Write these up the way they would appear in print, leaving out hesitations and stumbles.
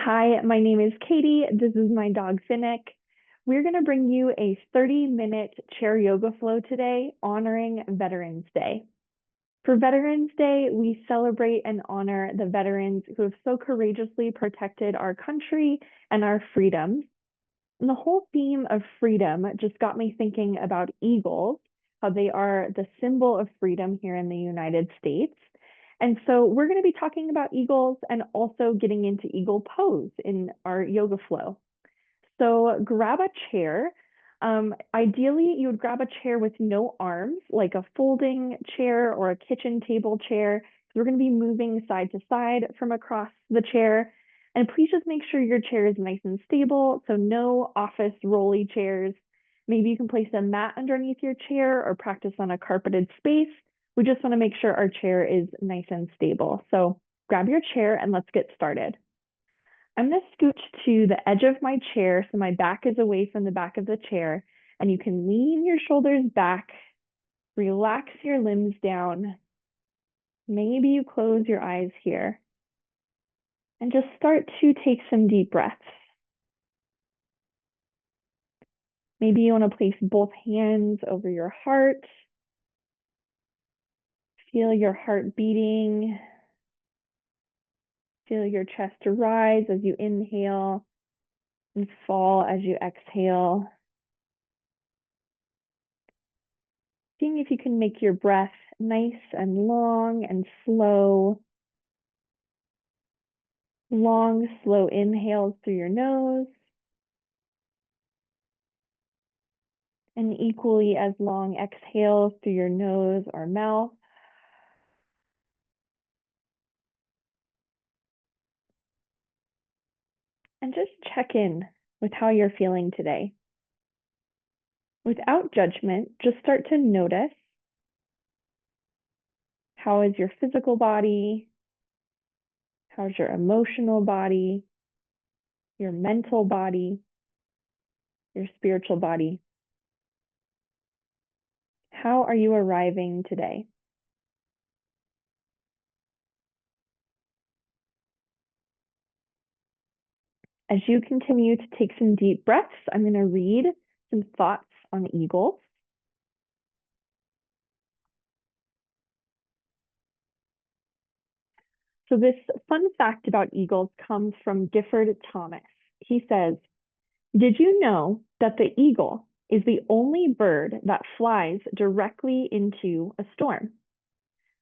Hi, my name is Katie. This is my dog Finnick. We're going to bring you a 30-minute chair yoga flow today honoring Veterans Day. For Veterans Day, we celebrate and honor the veterans who have so courageously protected our country and our freedoms. And the whole theme of freedom just got me thinking about eagles, how they are the symbol of freedom here in the United States. And so we're going to be talking about eagles and also getting into eagle pose in our yoga flow. So grab a chair. Ideally, you would grab a chair with no arms, like a folding chair or a kitchen table chair. We're going to be moving side to side from across the chair. And please just make sure your chair is nice and stable. So no office rolly chairs. Maybe you can place a mat underneath your chair or practice on a carpeted space. We just want to make sure our chair is nice and stable. So grab your chair and let's get started. I'm going to scooch to the edge of my chair so my back is away from the back of the chair, and you can lean your shoulders back, relax your limbs down. Maybe you close your eyes here and just start to take some deep breaths. Maybe you want to place both hands over your heart. Feel your heart beating. Feel your chest rise as you inhale and fall as you exhale. Seeing if you can make your breath nice and long and slow. Long, slow inhales through your nose. And equally as long exhales through your nose or mouth. And just check in with how you're feeling today. Without judgment, just start to notice, how is your physical body? How's your emotional body? Your mental body? Your spiritual body? How are you arriving today? As you continue to take some deep breaths, I'm going to read some thoughts on eagles. So this fun fact about eagles comes from Gifford Thomas. He says, "Did you know that the eagle is the only bird that flies directly into a storm?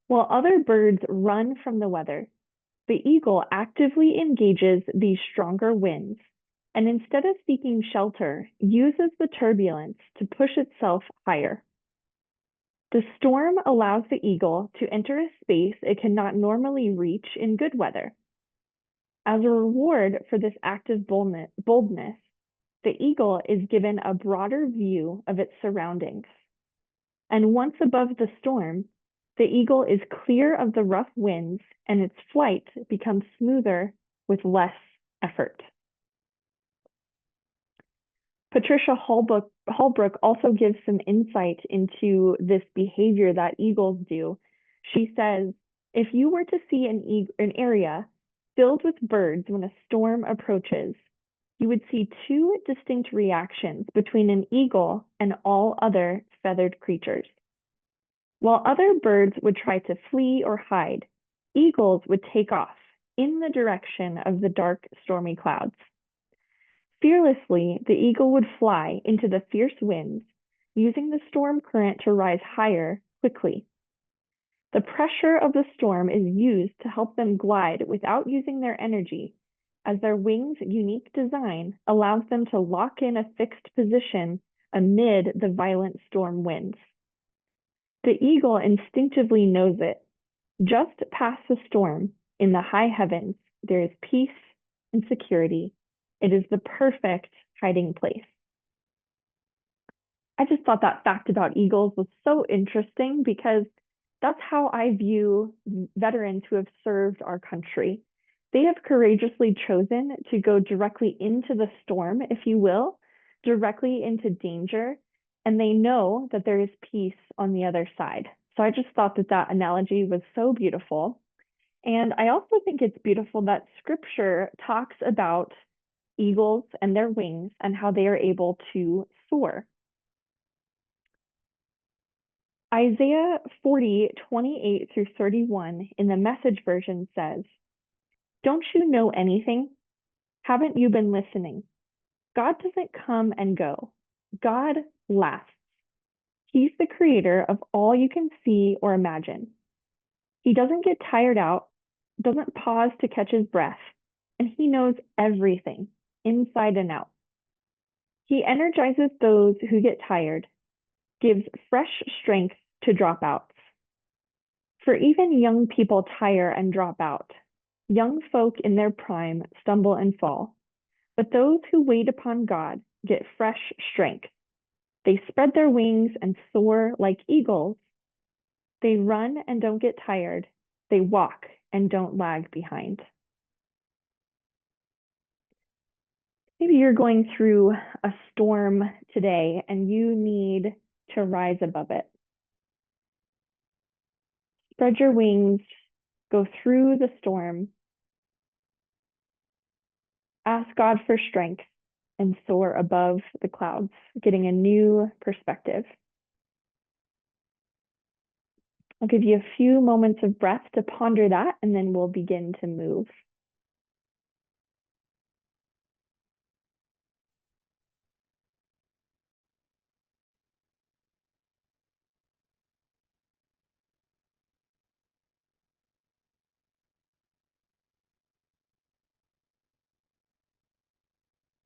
While other birds run from the weather, the eagle actively engages these stronger winds and instead of seeking shelter, uses the turbulence to push itself higher. The storm allows the eagle to enter a space it cannot normally reach in good weather. As a reward for this active boldness, the eagle is given a broader view of its surroundings. And once above the storm, the eagle is clear of the rough winds and its flight becomes smoother with less effort." Patricia Holbrook also gives some insight into this behavior that eagles do. She says, "If you were to see an area filled with birds when a storm approaches, you would see two distinct reactions between an eagle and all other feathered creatures. While other birds would try to flee or hide, eagles would take off in the direction of the dark, stormy clouds. Fearlessly, the eagle would fly into the fierce winds, using the storm current to rise higher quickly. The pressure of the storm is used to help them glide without using their energy, as their wings' unique design allows them to lock in a fixed position amid the violent storm winds. The eagle instinctively knows it. Just past the storm, in the high heavens, there is peace and security. It is the perfect hiding place." I just thought that fact about eagles was so interesting because that's how I view veterans who have served our country. They have courageously chosen to go directly into the storm, if you will, directly into danger, and they know that there is peace on the other side. So I just thought that that analogy was so beautiful. And I also think it's beautiful that scripture talks about eagles and their wings and how they are able to soar. Isaiah 40:28 through 31 in the Message version says, "Don't you know anything? Haven't you been listening? God doesn't come and go. God lasts. He's the creator of all you can see or imagine. He doesn't get tired out, doesn't pause to catch his breath, and he knows everything, inside and out. He energizes those who get tired, gives fresh strength to dropouts. For even young people tire and drop out. Young folk in their prime stumble and fall. But those who wait upon God get fresh strength. They spread their wings and soar like eagles. They run and don't get tired. They walk and don't lag behind." Maybe you're going through a storm today and you need to rise above it. Spread your wings, go through the storm, ask God for strength, and soar above the clouds, getting a new perspective. I'll give you a few moments of breath to ponder that, and then we'll begin to move.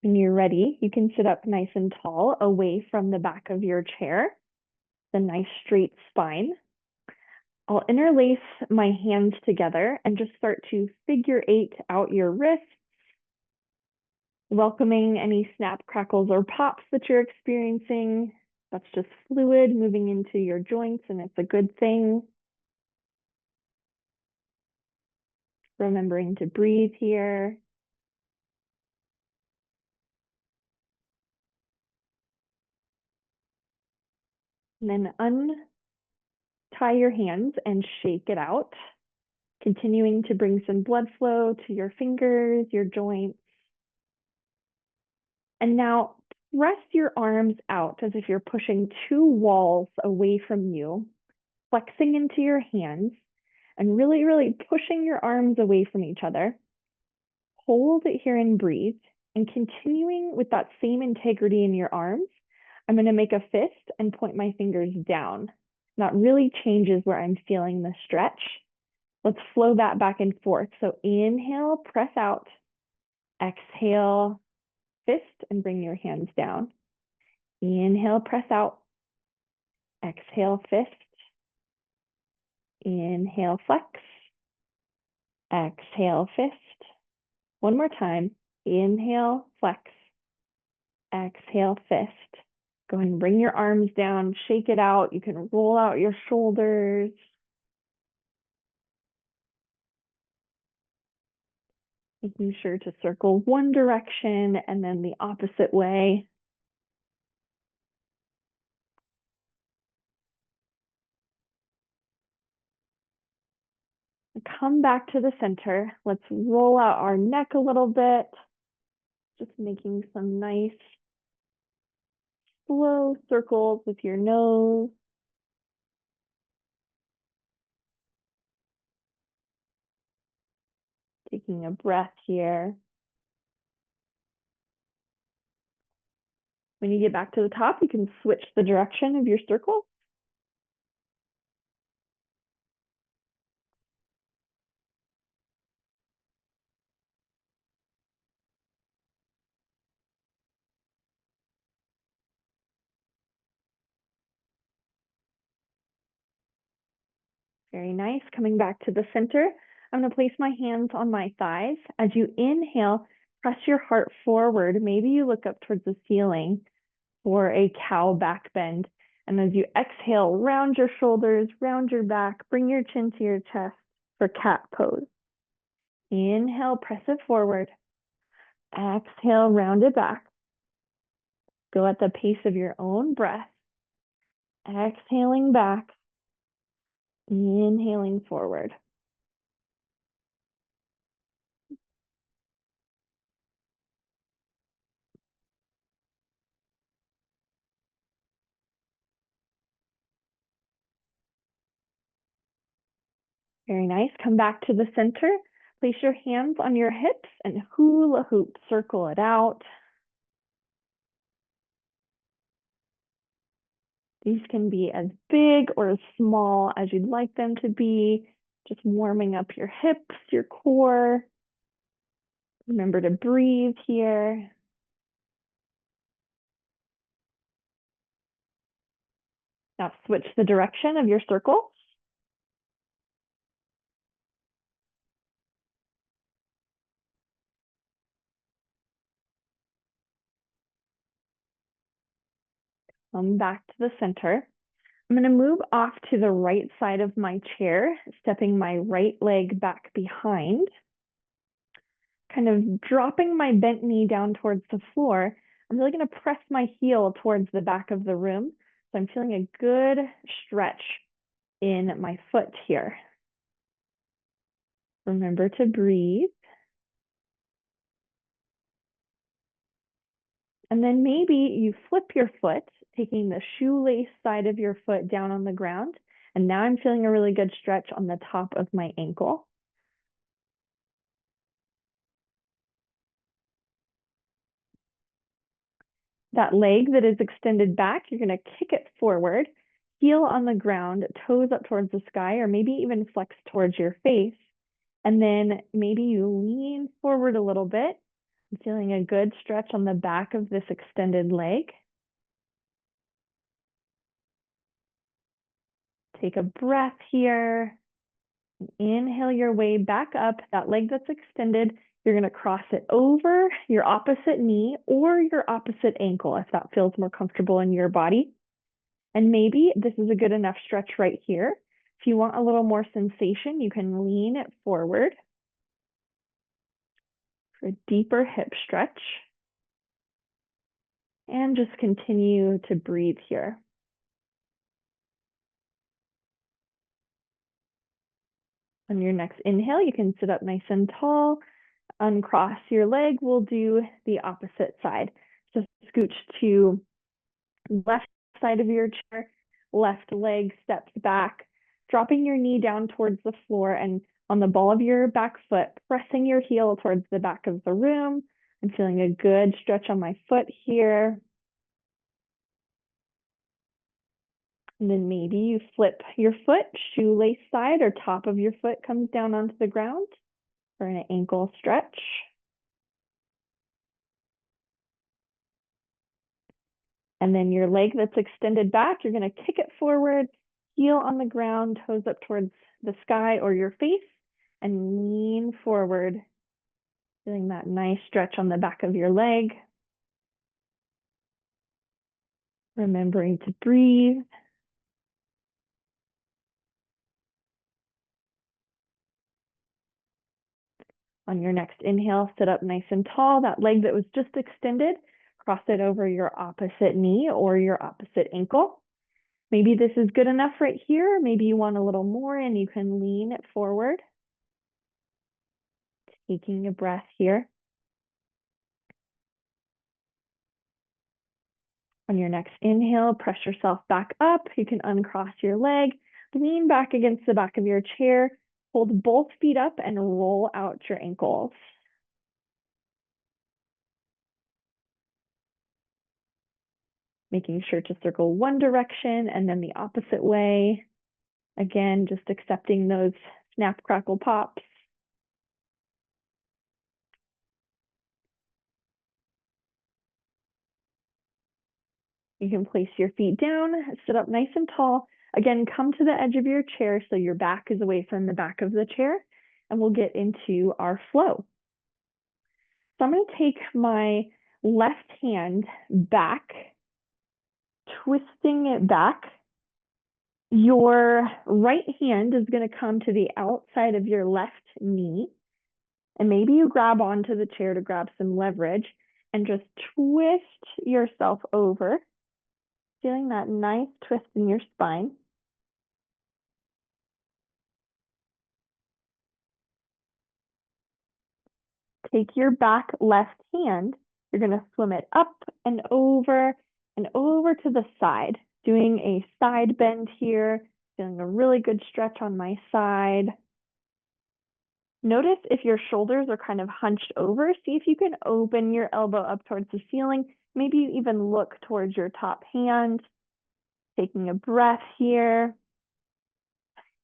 When you're ready, you can sit up nice and tall away from the back of your chair, the nice straight spine. I'll interlace my hands together and just start to figure eight out your wrists, welcoming any snap, crackles, or pops that you're experiencing. That's just fluid moving into your joints, and it's a good thing. Remembering to breathe here. And then untie your hands and shake it out, continuing to bring some blood flow to your fingers, your joints. And now press your arms out as if you're pushing two walls away from you, flexing into your hands and really, really pushing your arms away from each other. Hold it here and breathe. And continuing with that same integrity in your arms, I'm going to make a fist and point my fingers down. That really changes where I'm feeling the stretch. Let's flow that back and forth. So inhale, press out. Exhale, fist, and bring your hands down. Inhale, press out. Exhale, fist. Inhale, flex. Exhale, fist. One more time. Inhale, flex. Exhale, fist. Go ahead and bring your arms down, shake it out. You can roll out your shoulders. Making sure to circle one direction and then the opposite way. Come back to the center. Let's roll out our neck a little bit. Just making some nice slow circles with your nose. Taking a breath here. When you get back to the top, you can switch the direction of your circle. Very nice. Coming back to the center, I'm going to place my hands on my thighs. As you inhale, press your heart forward. Maybe you look up towards the ceiling for a cow back bend. And as you exhale, round your shoulders, round your back, bring your chin to your chest for cat pose. Inhale, press it forward. Exhale, round it back. Go at the pace of your own breath. Exhaling back. Inhaling forward. Very nice. Come back to the center. Place your hands on your hips and hula hoop, circle it out. These can be as big or as small as you'd like them to be. Just warming up your hips, your core. Remember to breathe here. Now switch the direction of your circle. Come back to the center. I'm going to move off to the right side of my chair, stepping my right leg back behind, kind of dropping my bent knee down towards the floor. I'm really going to press my heel towards the back of the room. So I'm feeling a good stretch in my foot here. Remember to breathe. And then maybe you flip your foot, taking the shoelace side of your foot down on the ground. And now I'm feeling a really good stretch on the top of my ankle. That leg that is extended back, you're going to kick it forward, heel on the ground, toes up towards the sky, or maybe even flex towards your face. And then maybe you lean forward a little bit. I'm feeling a good stretch on the back of this extended leg. Take a breath here. Inhale your way back up. That leg that's extended, you're going to cross it over your opposite knee or your opposite ankle if that feels more comfortable in your body. And maybe this is a good enough stretch right here. If you want a little more sensation, you can lean it forward for a deeper hip stretch. And just continue to breathe here. On your next inhale, you can sit up nice and tall, uncross your leg. We'll do the opposite side. So scooch to left side of your chair, left leg steps back, dropping your knee down towards the floor and on the ball of your back foot, pressing your heel towards the back of the room. I'm feeling a good stretch on my foot here. And then maybe you flip your foot, shoelace side or top of your foot comes down onto the ground for an ankle stretch. And then your leg that's extended back, you're going to kick it forward, heel on the ground, toes up towards the sky or your face, and lean forward, feeling that nice stretch on the back of your leg. Remembering to breathe. On your next inhale, sit up nice and tall. That leg that was just extended, cross it over your opposite knee or your opposite ankle. Maybe this is good enough right here. Maybe you want a little more and you can lean it forward. Taking a breath here. On your next inhale, press yourself back up. You can uncross your leg, lean back against the back of your chair, hold both feet up and roll out your ankles. Making sure to circle one direction and then the opposite way. Again, just accepting those snap, crackle, pops. You can place your feet down, sit up nice and tall. Again, come to the edge of your chair so your back is away from the back of the chair, and we'll get into our flow. So I'm going to take my left hand back, twisting it back. Your right hand is going to come to the outside of your left knee. And maybe you grab onto the chair to grab some leverage and just twist yourself over, feeling that nice twist in your spine. Take your back left hand. You're going to swim it up and over to the side, doing a side bend here, feeling a really good stretch on my side. Notice if your shoulders are kind of hunched over. See if you can open your elbow up towards the ceiling. Maybe you even look towards your top hand. Taking a breath here.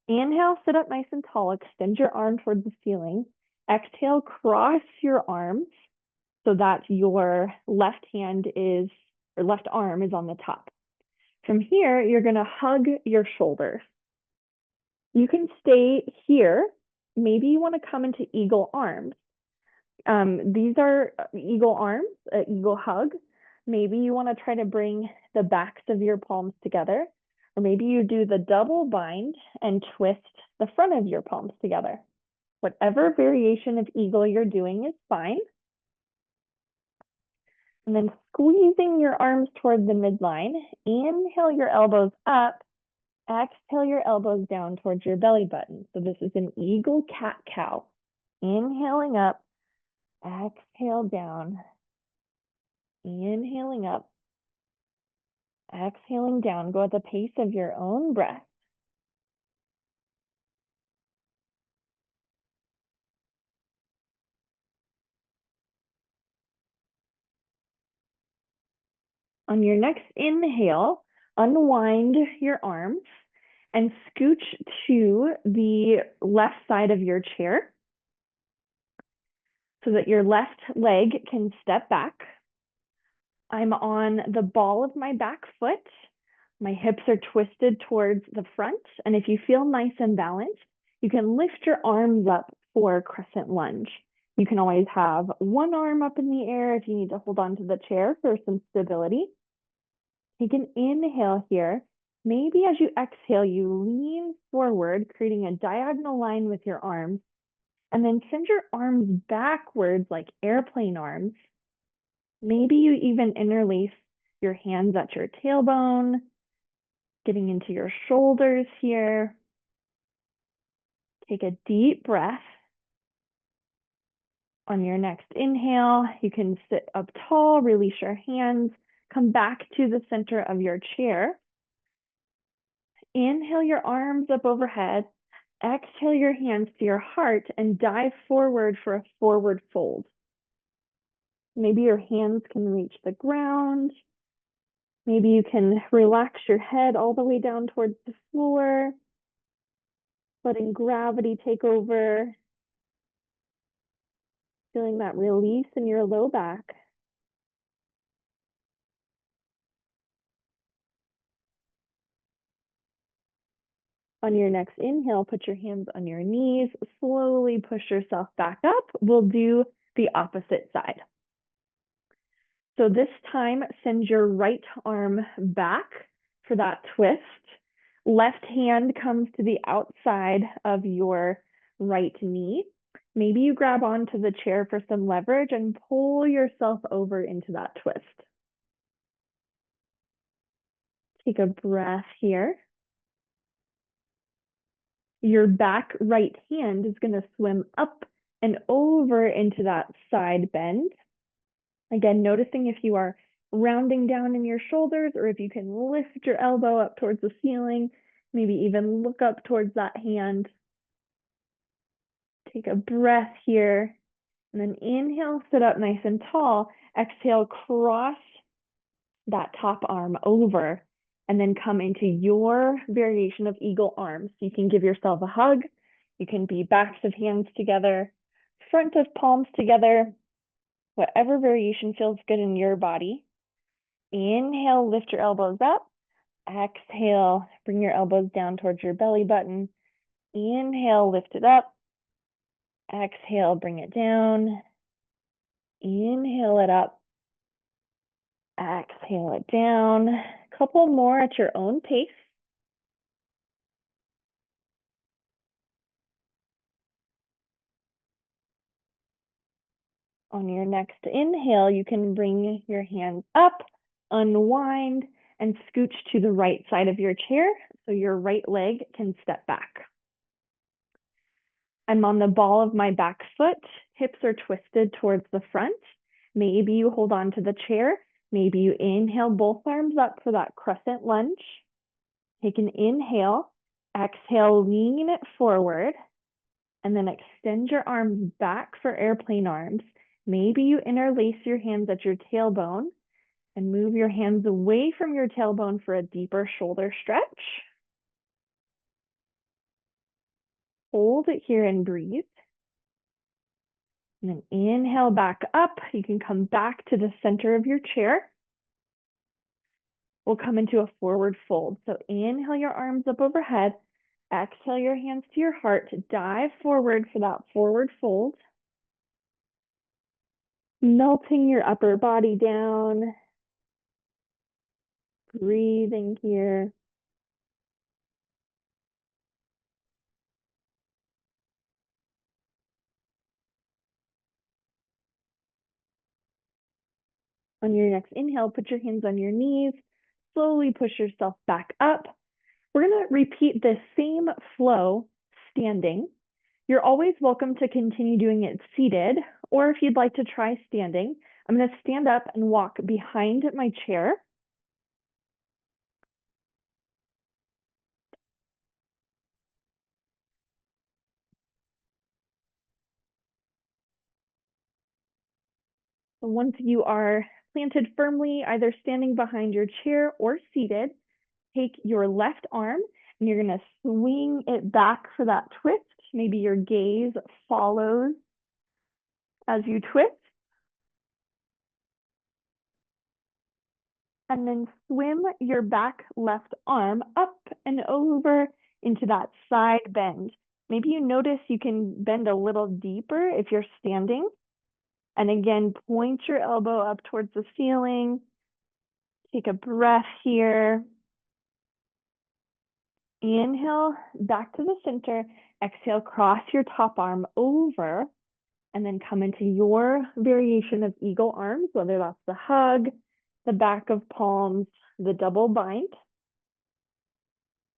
Inhale, sit up nice and tall. Extend your arm towards the ceiling. Exhale, cross your arms so that your left arm is on the top. From here, you're going to hug your shoulders. You can stay here. Maybe you want to come into eagle arms. These are eagle arms, eagle hug. Maybe you want to try to bring the backs of your palms together, or maybe you do the double bind and twist the front of your palms together. Whatever variation of eagle you're doing is fine. And then squeezing your arms towards the midline. Inhale your elbows up. Exhale your elbows down towards your belly button. So this is an eagle cat-cow. Inhaling up. Exhale down. Inhaling up. Exhaling down. Go at the pace of your own breath. On your next inhale, unwind your arms and scooch to the left side of your chair so that your left leg can step back. I'm on the ball of my back foot. My hips are twisted towards the front. And if you feel nice and balanced, you can lift your arms up for crescent lunge. You can always have one arm up in the air if you need to hold on to the chair for some stability. Take an inhale here. Maybe as you exhale, you lean forward, creating a diagonal line with your arms, and then send your arms backwards like airplane arms. Maybe you even interlace your hands at your tailbone, getting into your shoulders here. Take a deep breath. On your next inhale, you can sit up tall, release your hands, come back to the center of your chair. Inhale your arms up overhead. Exhale your hands to your heart and dive forward for a forward fold. Maybe your hands can reach the ground. Maybe you can relax your head all the way down towards the floor, letting gravity take over, feeling that release in your low back. On your next inhale, put your hands on your knees, slowly push yourself back up. We'll do the opposite side. So this time, send your right arm back for that twist. Left hand comes to the outside of your right knee. Maybe you grab onto the chair for some leverage and pull yourself over into that twist. Take a breath here. Your back right hand is going to swim up and over into that side bend. Again, noticing if you are rounding down in your shoulders or if you can lift your elbow up towards the ceiling, maybe even look up towards that hand. Take a breath here, and then inhale, sit up nice and tall. Exhale, cross that top arm over, and then come into your variation of eagle arms. You can give yourself a hug. You can be backs of hands together, front of palms together, whatever variation feels good in your body. Inhale, lift your elbows up. Exhale, bring your elbows down towards your belly button. Inhale, lift it up. Exhale, bring it down. Inhale it up. Exhale it down. A couple more at your own pace. On your next inhale, you can bring your hands up, unwind, and scooch to the right side of your chair so your right leg can step back. I'm on the ball of my back foot. Hips are twisted towards the front. Maybe you hold on to the chair. Maybe you inhale both arms up for that crescent lunge. Take an inhale. Exhale, lean it forward. And then extend your arms back for airplane arms. Maybe you interlace your hands at your tailbone and move your hands away from your tailbone for a deeper shoulder stretch. Hold it here and breathe. And then inhale back up. You can come back to the center of your chair. We'll come into a forward fold. So inhale your arms up overhead. Exhale your hands to your heart. Dive forward for that forward fold. Melting your upper body down. Breathing here. On your next inhale, put your hands on your knees. Slowly push yourself back up. We're going to repeat this same flow standing. You're always welcome to continue doing it seated, or if you'd like to try standing, I'm going to stand up and walk behind my chair. Once you are planted firmly, either standing behind your chair or seated, take your left arm and you're going to swing it back for that twist. Maybe your gaze follows as you twist. And then swim your back left arm up and over into that side bend. Maybe you notice you can bend a little deeper if you're standing. And again, point your elbow up towards the ceiling. Take a breath here. Inhale back to the center. Exhale, cross your top arm over and then come into your variation of eagle arms, whether that's the hug, the back of palms, the double bind.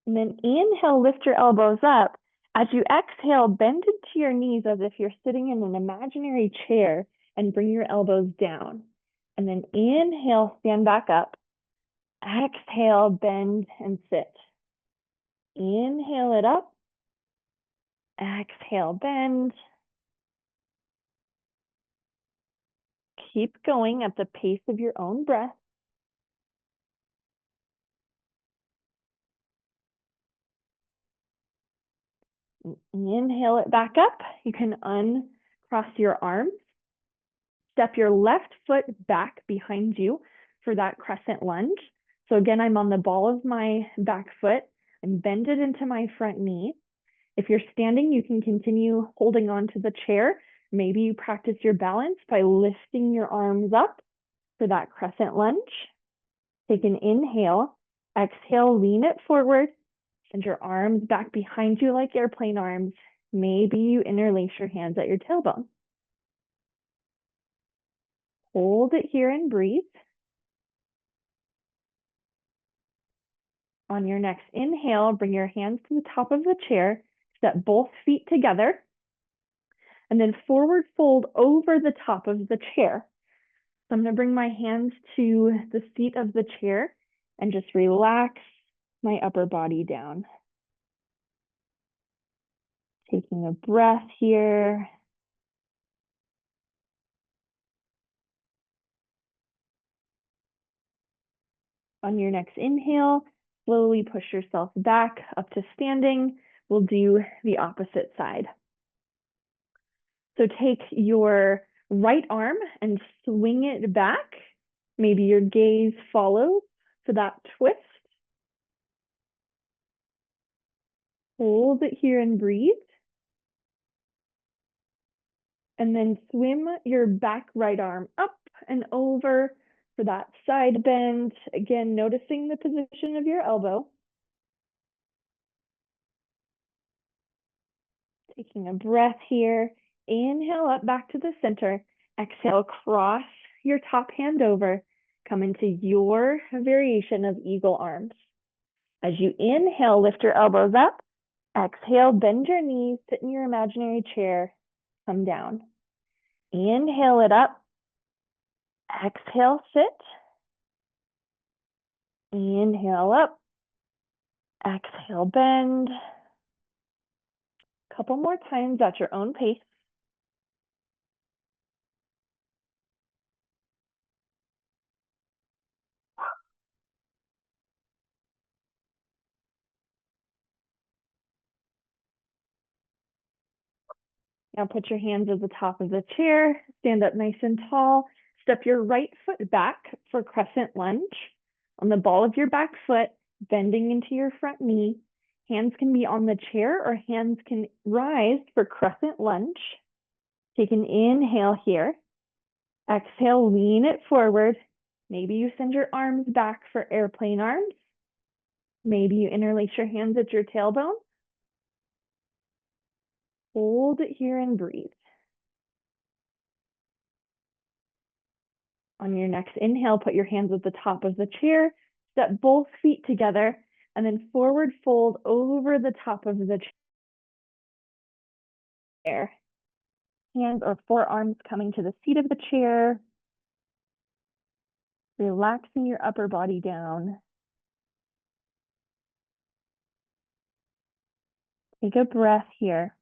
And then inhale, lift your elbows up. As you exhale, bend into your knees as if you're sitting in an imaginary chair and bring your elbows down. And then inhale, stand back up. Exhale, bend and sit. Inhale it up. Exhale, bend. Keep going at the pace of your own breath. Inhale it back up. You can uncross your arms. Step your left foot back behind you for that crescent lunge. So again, I'm on the ball of my back foot and bend it into my front knee. If you're standing, you can continue holding on to the chair. Maybe you practice your balance by lifting your arms up for that crescent lunge. Take an inhale. Exhale, lean it forward. Send your arms back behind you like airplane arms. Maybe you interlace your hands at your tailbone. Hold it here and breathe. On your next inhale, bring your hands to the top of the chair. Step both feet together. And then forward fold over the top of the chair. So I'm going to bring my hands to the seat of the chair and just relax my upper body down. Taking a breath here. On your next inhale, slowly push yourself back up to standing. We'll do the opposite side. So take your right arm and swing it back. Maybe your gaze follows for that twist. Hold it here and breathe. And then swim your back right arm up and over for that side bend. Again, noticing the position of your elbow. Taking a breath here. Inhale up back to the center. Exhale, cross your top hand over. Come into your variation of eagle arms. As you inhale, lift your elbows up. Exhale, bend your knees, sit in your imaginary chair, come down. Inhale it up. Exhale, sit. Inhale up. Exhale, bend. Couple more times at your own pace. Now put your hands at the top of the chair, stand up nice and tall, step your right foot back for crescent lunge. On the ball of your back foot, bending into your front knee. Hands can be on the chair or hands can rise for crescent lunge. Take an inhale here. Exhale, lean it forward. Maybe you send your arms back for airplane arms. Maybe you interlace your hands at your tailbone. Hold it here and breathe. On your next inhale, put your hands at the top of the chair, step both feet together, and then forward fold over the top of the chair. Hands or forearms coming to the seat of the chair. Relaxing your upper body down. Take a breath here.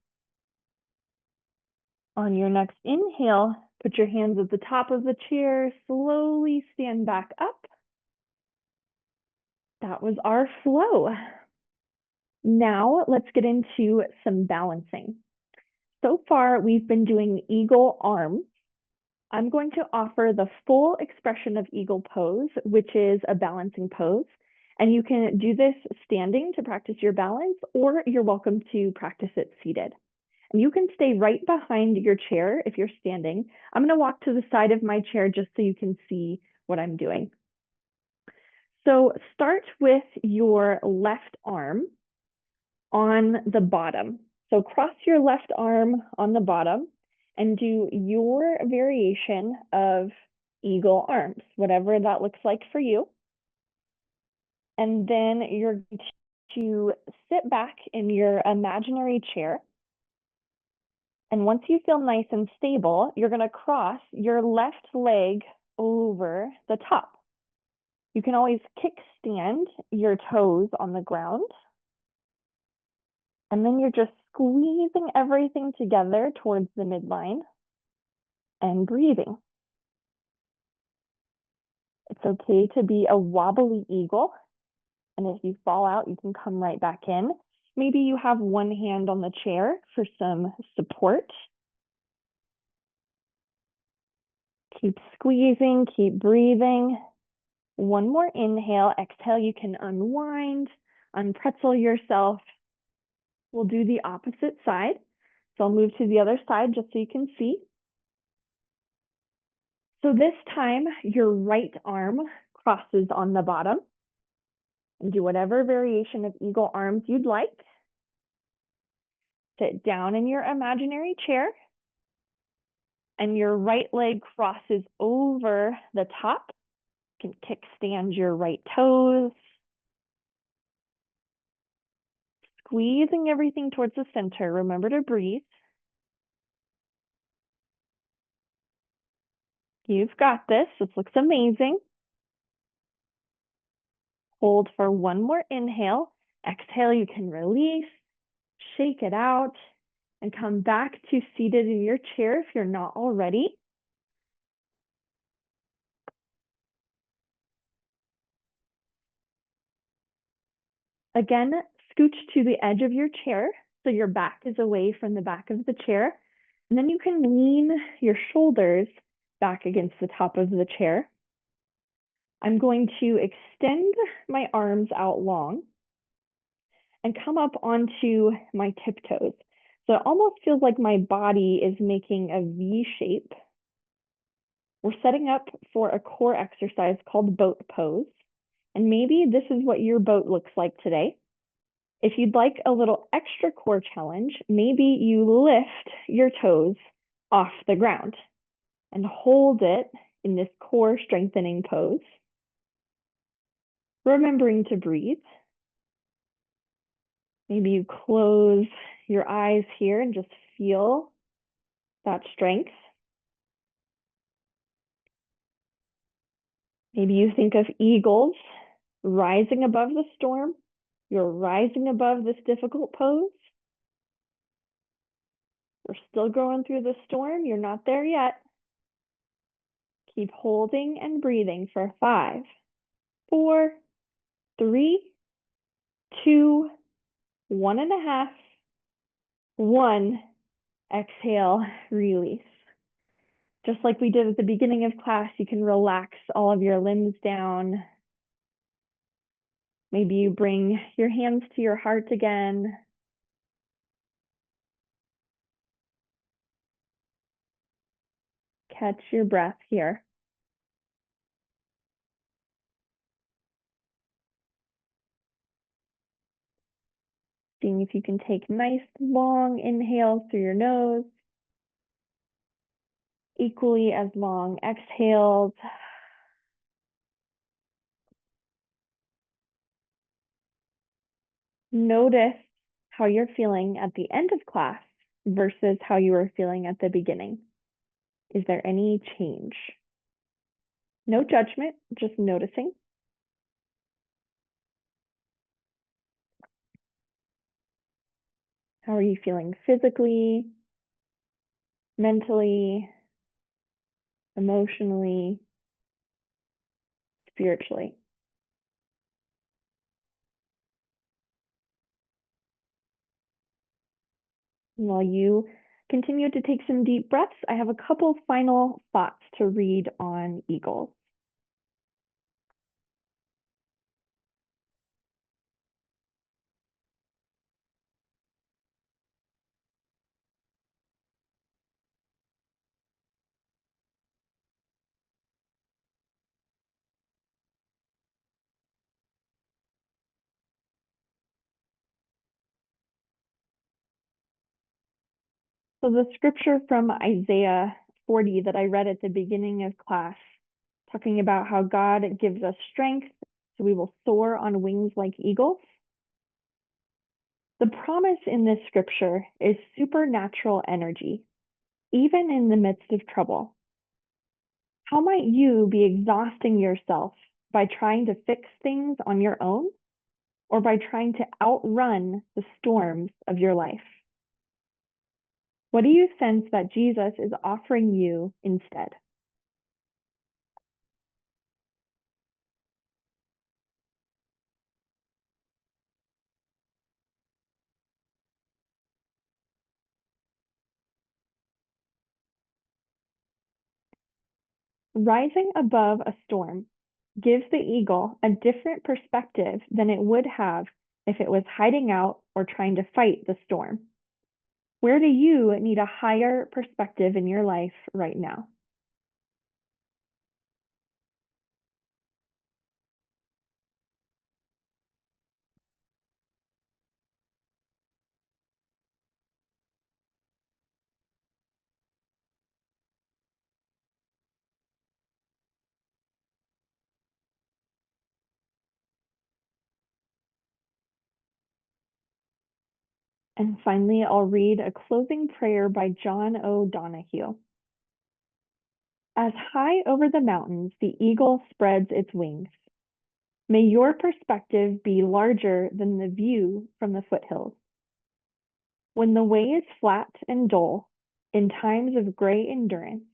On your next inhale, put your hands at the top of the chair, slowly stand back up. That was our flow. Now let's get into some balancing. So far, we've been doing eagle arms. I'm going to offer the full expression of eagle pose, which is a balancing pose. And you can do this standing to practice your balance, or you're welcome to practice it seated. And you can stay right behind your chair if you're standing. I'm going to walk to the side of my chair just so you can see what I'm doing. So start with your left arm on the bottom. So cross your left arm on the bottom and do your variation of eagle arms, whatever that looks like for you. And then you're going to sit back in your imaginary chair. And once you feel nice and stable, you're going to cross your left leg over the top. You can always kickstand your toes on the ground. And then you're just squeezing everything together towards the midline and breathing. It's okay to be a wobbly eagle. And if you fall out, you can come right back in. Maybe you have one hand on the chair for some support. Keep squeezing, keep breathing. One more inhale, exhale, you can unwind, unpretzel yourself. We'll do the opposite side. So I'll move to the other side just so you can see. So this time, your right arm crosses on the bottom. And do whatever variation of eagle arms you'd like. Sit down in your imaginary chair. And your right leg crosses over the top. You can kickstand your right toes. Squeezing everything towards the center. Remember to breathe. You've got this. This looks amazing. Hold for one more inhale. Exhale, you can release, shake it out, and come back to seated in your chair if you're not already. Again, scooch to the edge of your chair so your back is away from the back of the chair. And then you can lean your shoulders back against the top of the chair. I'm going to extend my arms out long and come up onto my tiptoes. So it almost feels like my body is making a V shape. We're setting up for a core exercise called boat pose. And maybe this is what your boat looks like today. If you'd like a little extra core challenge, maybe you lift your toes off the ground and hold it in this core strengthening pose. Remembering to breathe. Maybe you close your eyes here and just feel that strength. Maybe you think of eagles rising above the storm. You're rising above this difficult pose. We're still going through the storm. You're not there yet. Keep holding and breathing for 5, 4, 3, 2, 1.5, 1. Exhale, release. Just like we did at the beginning of class, you can relax all of your limbs down. Maybe you bring your hands to your heart again. Catch your breath here. Seeing if you can take nice long inhales through your nose. Equally as long exhales. Notice how you're feeling at the end of class versus how you were feeling at the beginning. Is there any change? No judgment, just noticing. How are you feeling physically, mentally, emotionally, spiritually? And while you continue to take some deep breaths, I have a couple final thoughts to read on eagles. So the scripture from Isaiah 40 that I read at the beginning of class, talking about how God gives us strength so we will soar on wings like eagles. The promise in this scripture is supernatural energy, even in the midst of trouble. How might you be exhausting yourself by trying to fix things on your own or by trying to outrun the storms of your life? What do you sense that Jesus is offering you instead? Rising above a storm gives the eagle a different perspective than it would have if it was hiding out or trying to fight the storm. Where do you need a higher perspective in your life right now? And finally, I'll read a closing prayer by John O'Donohue. As high over the mountains the eagle spreads its wings, may your perspective be larger than the view from the foothills. When the way is flat and dull, in times of gray endurance,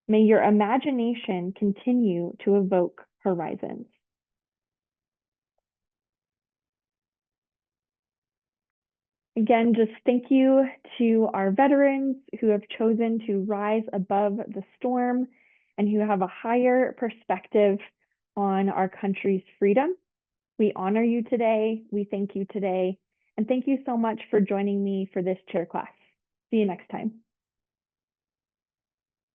may your imagination continue to evoke horizons. Again, just thank you to our veterans who have chosen to rise above the storm and who have a higher perspective on our country's freedom. We honor you today. We thank you today. And thank you so much for joining me for this chair class. See you next time.